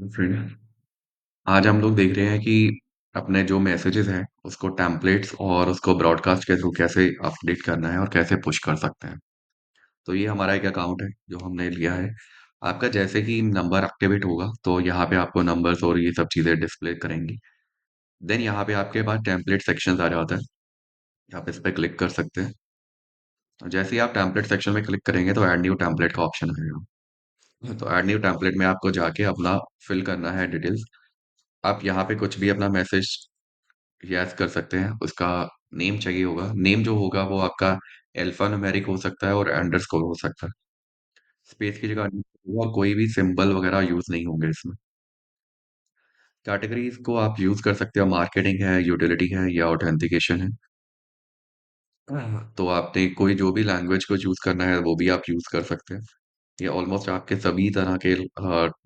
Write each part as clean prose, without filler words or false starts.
Friend, आज हम लोग देख रहे हैं कि अपने जो मैसेजेस हैं उसको टेम्पलेट्स और उसको ब्रॉडकास्ट के थ्रू कैसे अपडेट करना है और कैसे पुश कर सकते हैं। तो ये हमारा एक अकाउंट है जो हमने लिया है। आपका जैसे ही नंबर एक्टिवेट होगा तो यहाँ पे आपको नंबर्स और ये सब चीज़ें डिस्प्ले करेंगी। देन यहाँ पे आपके पास टेम्पलेट सेक्शंस आ जाता है। आप इस पे क्लिक कर सकते हैं। और जैसे ही आप टेम्पलेट सेक्शन में क्लिक करेंगे तो ऐड न्यू टेम्पलेट का ऑप्शन आएगा। तो ऐड न्यू टेम्पलेट में आपको जाके अपना फिल करना है डिटेल्स। आप यहाँ पे कुछ भी अपना मैसेज यस कर सकते हैं। उसका नेम चाहिए होगा। नेम जो होगा वो आपका अल्फ़ा न्यूमेरिक हो सकता है और अंडरस्कोर हो सकता है। स्पेस की जगह underscore होगा और कोई भी सिंबल वगैरह यूज़ नहीं होंगे इसमें। कैटेगरीज़ को आप यूज़ कर सकते हो, मार्केटिंग है, यूटिलिटी है या ऑथेंटिकेशन है। तो आपने कोई जो भी लैंग्वेज को चूज़ करना है वो भी आप यूज़ कर सकते हैं। ये ऑलमोस्ट आपके सभी तरह के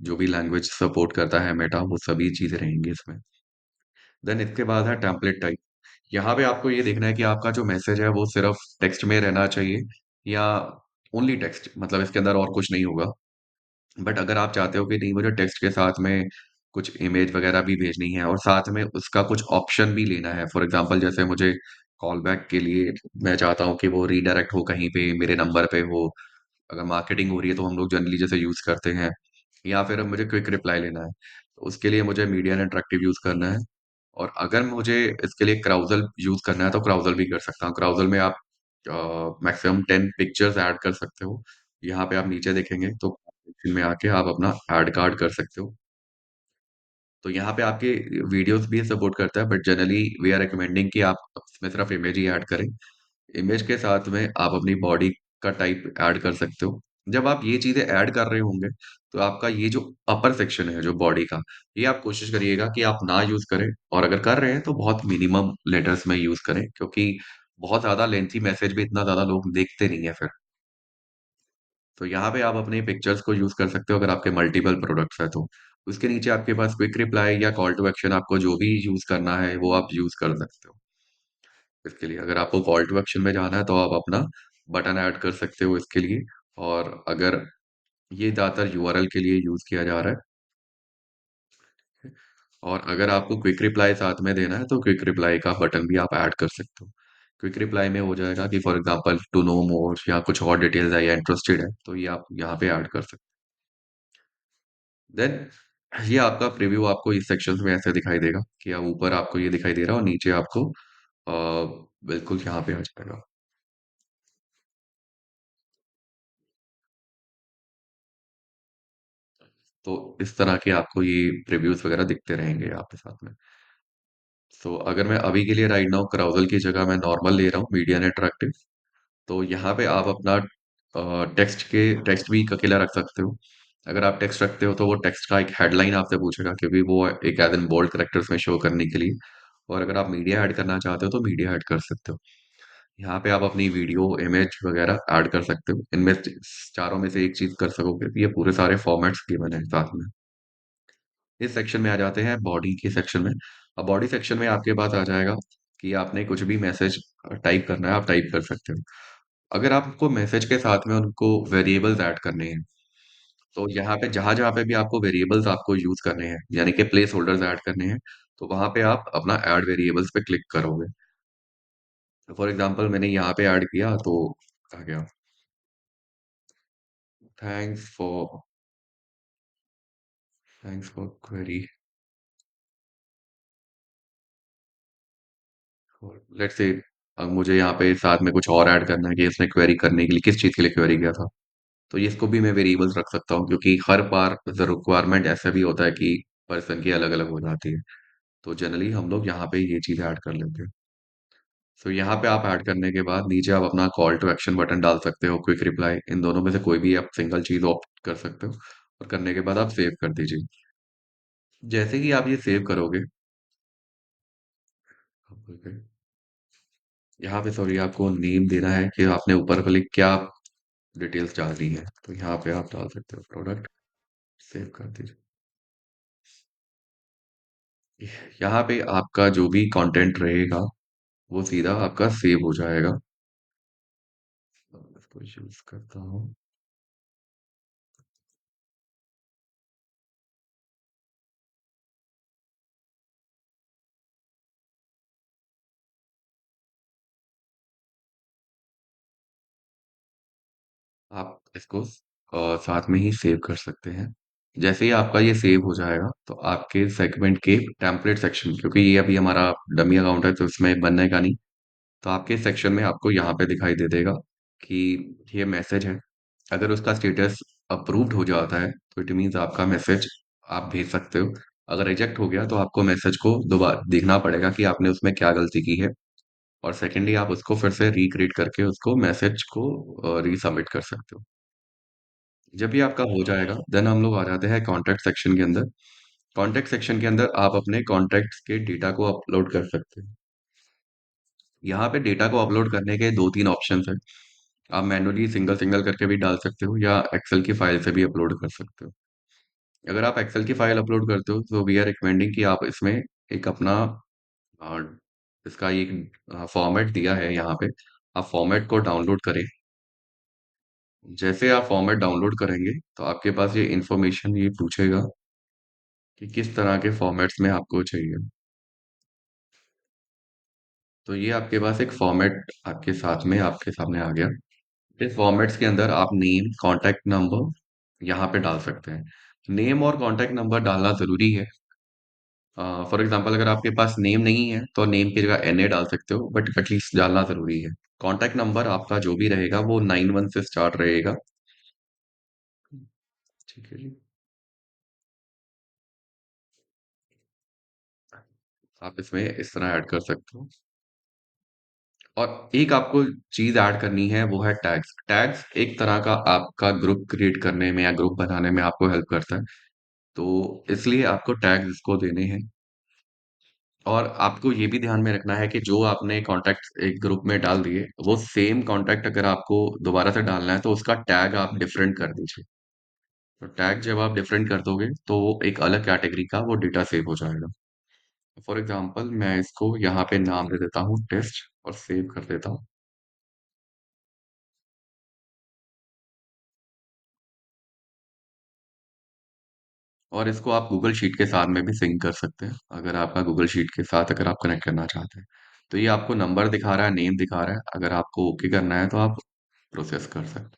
जो भी लैंग्वेज सपोर्ट करता है मेटा वो सभी चीज़ें रहेंगी इसमें। देन इसके बाद है टेम्पलेट टाइप। यहाँ पे आपको ये देखना है कि आपका जो मैसेज है वो सिर्फ़ टेक्स्ट में रहना चाहिए या ओनली टेक्स्ट, मतलब इसके अंदर और कुछ नहीं होगा। बट अगर आप चाहते हो कि नहीं, मुझे टेक्स्ट के साथ में कुछ इमेज वगैरह भी भेजनी है और साथ में उसका कुछ ऑप्शन भी लेना है। फॉर एग्ज़ाम्पल जैसे मुझे कॉल बैक के लिए मैं चाहता हूँ कि वो रीडायरेक्ट हो कहीं पे मेरे नंबर पे हो। अगर मार्केटिंग हो रही है तो हम लोग जनरली जैसे यूज़ करते हैं, या फिर अब मुझे क्विक रिप्लाई लेना है, तो उसके लिए मुझे मीडिया इंटरैक्टिव यूज़ करना है। और अगर मुझे इसके लिए क्राउज़ल यूज़ करना है तो क्राउज़ल भी कर सकता हूँ। क्राउज़ल में आप मैक्सिमम 10 पिक्चर्स ऐड कर सकते हो। यहाँ पे आप नीचे देखेंगे तो में आके आप अपना ऐड कार्ड कर सकते हो। तो यहाँ पे आपके वीडियोज़ भी सपोर्ट करता है, but generally we are recommending कि आप इसमें सिर्फ इमेज ही ऐड करें। इमेज के साथ में आप अपनी बॉडी का टाइप ऐड कर सकते हो। जब आप ये चीज़ें ऐड कर रहे होंगे, तो आपका ये जो अपर सेक्शन है जो बॉडी का, ये आप कोशिश करिएगा कि आप ना यूज़ करें, और अगर कर रहे हैं तो बहुत मिनिमम लेटर्स में यूज़ करें, क्योंकि बहुत ज़्यादा लेंथी मैसेज भी इतना ज़्यादा लोग देखते नहीं है फिर। तो यहाँ पे आप अपने पिक्चर्स को यूज़ कर सकते हो अगर आपके मल्टीपल प्रोडक्ट्स हैं तो। उसके नीचे आपके पास क्विक रिप्लाई या कॉल टू एक्शन, आपको जो भी यूज़ करना है, वो आप यूज़ कर सकते हो। इसके लिए अगर आपको कॉल टू एक्शन में जाना है तो आप अपना बटन ऐड कर सकते हो इसके लिए। और अगर ये ज़्यादातर यूआरएल के लिए यूज़ किया जा रहा है। और अगर आपको क्विक रिप्लाई साथ में देना है तो क्विक रिप्लाई का बटन भी आप ऐड कर सकते हो। क्विक रिप्लाई में हो जाएगा कि फॉर एग्ज़ाम्पल टू नो मोर या कुछ और डिटेल्स है या इंटरेस्टेड है, तो ये आप यहाँ पे ऐड कर सकते हो। देन ये आपका प्रीव्यू आपको इस सेक्शंस में ऐसे दिखाई देगा कि अब ऊपर आपको ये दिखाई दे रहा है और नीचे आपको बिल्कुल यहाँ पे आ जाएगा। तो इस तरह के आपको ये प्रीव्यूज़ वगैरह दिखते रहेंगे आपके साथ में। सो अगर मैं अभी के लिए राइट नाउ कराउज़ल की जगह मैं नॉर्मल ले रहा हूँ, मीडियन इंटरैक्टिव, तो यहाँ पे आप अपना टेक्स्ट भी अकेला रख सकते हो। अगर आप टेक्स्ट रखते हो तो वो टेक्स्ट का एक हेडलाइन आपसे पूछेगा, क्योंकि वो एक एज़ इन बोल्ड कैरेक्टर्स में शो करने के लिए। और अगर आप मीडिया ऐड करना चाहते हो तो मीडिया ऐड कर सकते हो। यहाँ पे आप अपनी वीडियो, इमेज वगैरह ऐड कर सकते हो। इनमें से चारों में से एक चीज़ कर सकोगे तो ये पूरे सारे फॉर्मेट्स गिवन हैं साथ में। इस सेक्शन में आ जाते हैं बॉडी के सेक्शन में। अब बॉडी सेक्शन में आपके पास आ जाएगा कि आपने कुछ भी मैसेज टाइप करना है, आप टाइप कर सकते हो। अगर आपको मैसेज के साथ में उनको वेरिएबल्स ऐड करने हैं, तो यहाँ पे जहाँ-जहाँ पे भी आपको वेरिएबल्स आपको यूज़ करने हैं, यानी कि प्लेस होल्डर्स ऐड करने हैं, तो वहाँ पे आप अपना ऐड वेरिएबल्स पे क्लिक करोगे। फॉर एग्ज़ाम्पल मैंने यहाँ पे ऐड किया तो आ गया, thanks for thanks for query, और लेट्स से अब मुझे यहाँ पे साथ में कुछ और ऐड करना है कि इसने क्वेरी करने के लिए किस चीज़ के लिए क्वेरी किया था। तो ये इसको भी मैं वेरिएबल्स रख सकता हूँ, क्योंकि हर बार द रिक्वायरमेंट ऐसा भी होता है कि पर्सन की अलग-अलग हो जाती है। तो जनरली हम लोग यहाँ पे ये चीज़ ऐड कर लेते हैं। सो यहाँ पे आप ऐड करने के बाद नीचे आप अपना कॉल टू एक्शन बटन डाल सकते हो, क्विक रिप्लाई, इन दोनों में से कोई भी आप सिंगल चीज़ ऑप्ट कर सकते हो और करने के बाद आप सेव कर दीजिए। जैसे ही आप ये सेव करोगे, यहाँ पे सॉरी आपको नेम देना है कि आपने ऊपर वाली क्या डिटेल्स डालनी है। तो यहाँ पे आप डाल सकते हो प्रोडक्ट, सेव कर दीजिए। यहाँ पे आपका जो भी कंटेंट रहेगा वो सीधा आपका सेव हो जाएगा। इसको यूज़ करता हूँ। आप इसको साथ में ही सेव कर सकते हैं। जैसे ही आपका ये सेव हो जाएगा, तो आपके सेगमेंट के टेम्पलेट सेक्शन, क्योंकि ये अभी हमारा डमी अकाउंट है तो इसमें बनेगा नहीं, तो आपके सेक्शन में आपको यहाँ पे दिखाई दे देगा कि ये मैसेज है। अगर उसका स्टेटस अप्रूव्ड हो जाता है, तो इट मीन्स आपका मैसेज आप भेज सकते हो। अगर रिजेक्ट हो गया, तो आपको मैसेज को दोबारा देखना पड़ेगा कि आपने उसमें क्या गलती की है, और सेकेंडली आप उसको फिर से रिक्रिएट करके उसको मैसेज को रीसबमिट कर सकते हो। जब भी आपका हो जाएगा, देन हम लोग आ जाते हैं कॉन्टैक्ट सेक्शन के अंदर। कॉन्टैक्ट सेक्शन के अंदर आप अपने कॉन्टैक्ट्स के डेटा को अपलोड कर सकते हैं। यहाँ पे डेटा को अपलोड करने के 2-3 ऑप्शंस हैं। आप मैन्युअली सिंगल-सिंगल करके भी डाल सकते हो या एक्सेल की फाइल से भी अपलोड कर सकते हो। अगर आप एक्सेल की फाइल अपलोड करते हो, तो वी आर रिकमेंडिंग कि आप इसमें एक अपना अ, इसका एक फॉर्मेट दिया है यहाँ पे, आप फॉर्मेट को डाउनलोड करें। जैसे आप फॉर्मेट डाउनलोड करेंगे, तो आपके पास ये इन्फॉर्मेशन ये पूछेगा कि किस तरह के फॉर्मेट्स में आपको चाहिए। तो ये आपके पास एक फॉर्मेट आपके साथ में आपके सामने आ गया। इस फॉर्मेट्स के अंदर आप नेम, कॉन्टैक्ट नंबर यहाँ पे डाल सकते हैं। नेम और कॉन्टैक्ट नंबर डालना ज़रूरी है। फॉर एग्ज़ाम्पल अगर आपके पास नेम नहीं है, तो नेम की जगह एनए डाल सकते हो, बट एटलीस्ट डालना ज़रूरी है। कॉन्टैक्ट नंबर आपका जो भी रहेगा, वो 91 से स्टार्ट रहेगा। ठीक है जी। आप इसमें इस तरह ऐड कर सकते हो। और एक आपको चीज़ ऐड करनी है, वो है टैग्स। टैग्स एक तरह का आपका ग्रुप क्रिएट करने में या ग्रुप बनाने में आपको हेल्प करता है। तो इसलिए आपको टैग्स इसको देने हैं। और आपको ये भी ध्यान में रखना है कि जो आपने कॉन्टैक्ट एक ग्रुप में डाल दिए, वो सेम कॉन्टैक्ट अगर आपको दोबारा से डालना है, तो उसका टैग आप डिफरेंट कर दीजिए। तो टैग जब आप डिफरेंट कर दोगे, तो वो एक अलग कैटेगरी का वो डेटा सेव हो जाएगा। फॉर एग्ज़ाम्पल मैं इसको यहाँ पे नाम दे देता हूँ टेस्ट और सेव कर देता हूँ। और इसको आप गूगल शीट के साथ में भी सिंक कर सकते हैं, अगर आपका गूगल शीट के साथ अगर आप कनेक्ट करना चाहते हैं। तो ये आपको नंबर दिखा रहा है, नेम दिखा रहा है, अगर आपको ओके करना है, तो आप प्रोसेस कर सकते हैं।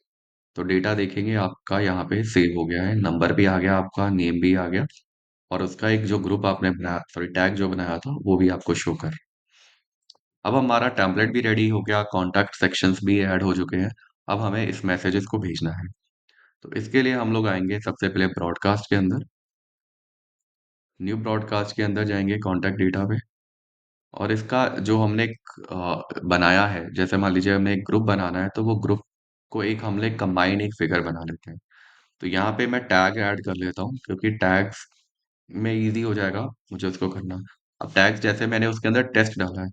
तो डेटा देखेंगे आपका यहाँ पे सेव हो गया है, नंबर भी आ गया आपका, नेम भी आ गया, और उसका एक जो ग्रुप आपने बनाया, सॉरी टैग जो बनाया था, वो भी आपको शो कर। अब हमारा टेम्पलेट भी रेडी हो गया, कॉन्टैक्ट सेक्शंस भी ऐड हो चुके हैं। अब हमें इस मैसेजेस को भेजना है। तो इसके लिए हम लोग आएँगे सबसे पहले ब्रॉडकास्ट के अंदर, न्यू ब्रॉडकास्ट के अंदर जाएँगे कॉन्टैक्ट डेटा पे, और इसका जो हमने एक बनाया है, जैसे मान लीजिए हमें एक ग्रुप बनाना है, तो वो ग्रुप को एक हमने कंबाइंड एक फिगर बना लेते हैं। तो यहाँ पे मैं टैग ऐड कर लेता हूँ, क्योंकि टैग्स में ईज़ी हो जाएगा मुझे उसको करना। अब टैग्स जैसे मैंने उसके अंदर टेस्ट डाला है,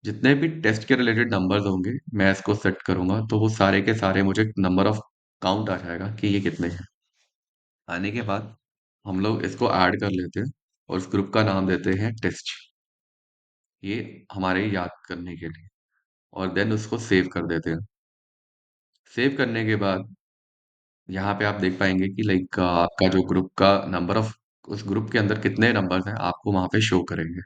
जितने भी टेस्ट के रिलेटेड नंबर्स होंगे, मैं इसको सेट करूँगा, तो वो सारे के सारे मुझे नंबर ऑफ काउंट आ जाएगा कि ये कितने हैं। आने के बाद हम लोग इसको ऐड कर लेते हैं और उस ग्रुप का नाम देते हैं टेस्ट। ये हमारे याद करने के लिए, और देन उसको सेव कर देते हैं। सेव करने के बाद यहाँ पे आप देख पाएँगे कि लाइक आपका जो ग्रुप का नंबर ऑफ, उस ग्रुप के अंदर कितने नंबर्स हैं, आपको वहाँ पे शो करेंगे।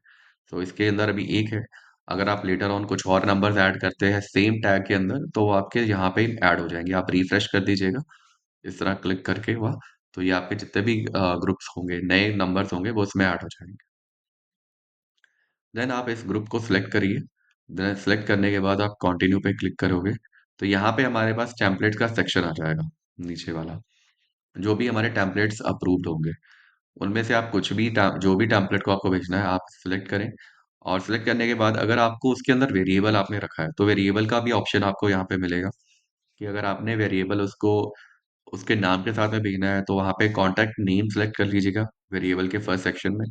तो इसके अंदर अभी 1 है, अगर आप लेटर ऑन कुछ और नंबर्स ऐड करते हैं सेम टैग के अंदर, तो वो आपके यहाँ पे ऐड हो जाएँगे। आप रिफ्रेश कर दीजिएगा, इस तरह क्लिक करके वहाँ, तो ये आपके जितने भी ग्रुप्स होंगे, नए नंबर्स होंगे, वो उसमें ऐड हो जाएँगे। देन आप इस ग्रुप को सिलेक्ट करिए। देन सिलेक्ट करने के बाद आप कंटिन्यू पे क्लिक करोगे, तो यहाँ पे हमारे पास टेम्पलेट का सेक्शन आ जाएगा, नीचे वाला। जो भी हमारे टेम्पलेट्स अप्रूव्ड होंगे, उनमें से आप कुछ भी टा जो भी टेम्पलेट को आपको भेजना है, आप सिलेक्ट करें, और सिलेक्ट करने के बाद अगर आपको उसके अंदर वेरिएबल आपने रखा है, तो वेरिएबल का भी ऑप्शन आपको यहाँ पे मिलेगा, कि अगर आपने वेरिएबल उसको उसके नाम के साथ में भेजना है, तो वहाँ पे कॉन्टैक्ट नेम सेलेक्ट कर लीजिएगा, वेरिएबल के फर्स्ट सेक्शन में,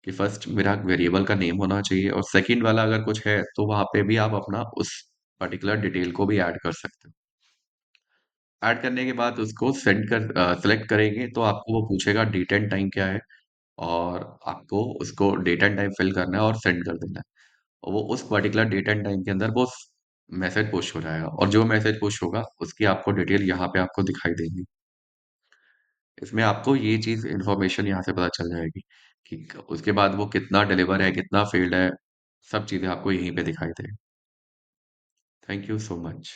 कि फर्स्ट मेरा वेरिएबल का नेम होना चाहिए, और सेकंड वाला अगर कुछ है, तो वहाँ पे भी आप अपना उस पर्टिकुलर डिटेल को भी ऐड कर सकते हो। ऐड करने के बाद उसको सेलेक्ट करेंगे, तो आपको वो पूछेगा डेट एंड टाइम क्या है, और आपको उसको डेट एंड टाइम फिल करना है और सेंड कर देना है। और वो उस पर्टिकुलर डेट एंड टाइम के अंदर वो मैसेज पुश हो जाएगा, और जो मैसेज पुश होगा उसकी आपको डिटेल यहाँ पे आपको दिखाई देगी। इसमें आपको ये चीज़ इन्फॉर्मेशन यहाँ से पता चल जाएगी कि उसके बाद वो कितना डिलीवर है, कितना फेल्ड है, सब चीज़ें आपको यहीं पे दिखाई देंगी। Thank you so much.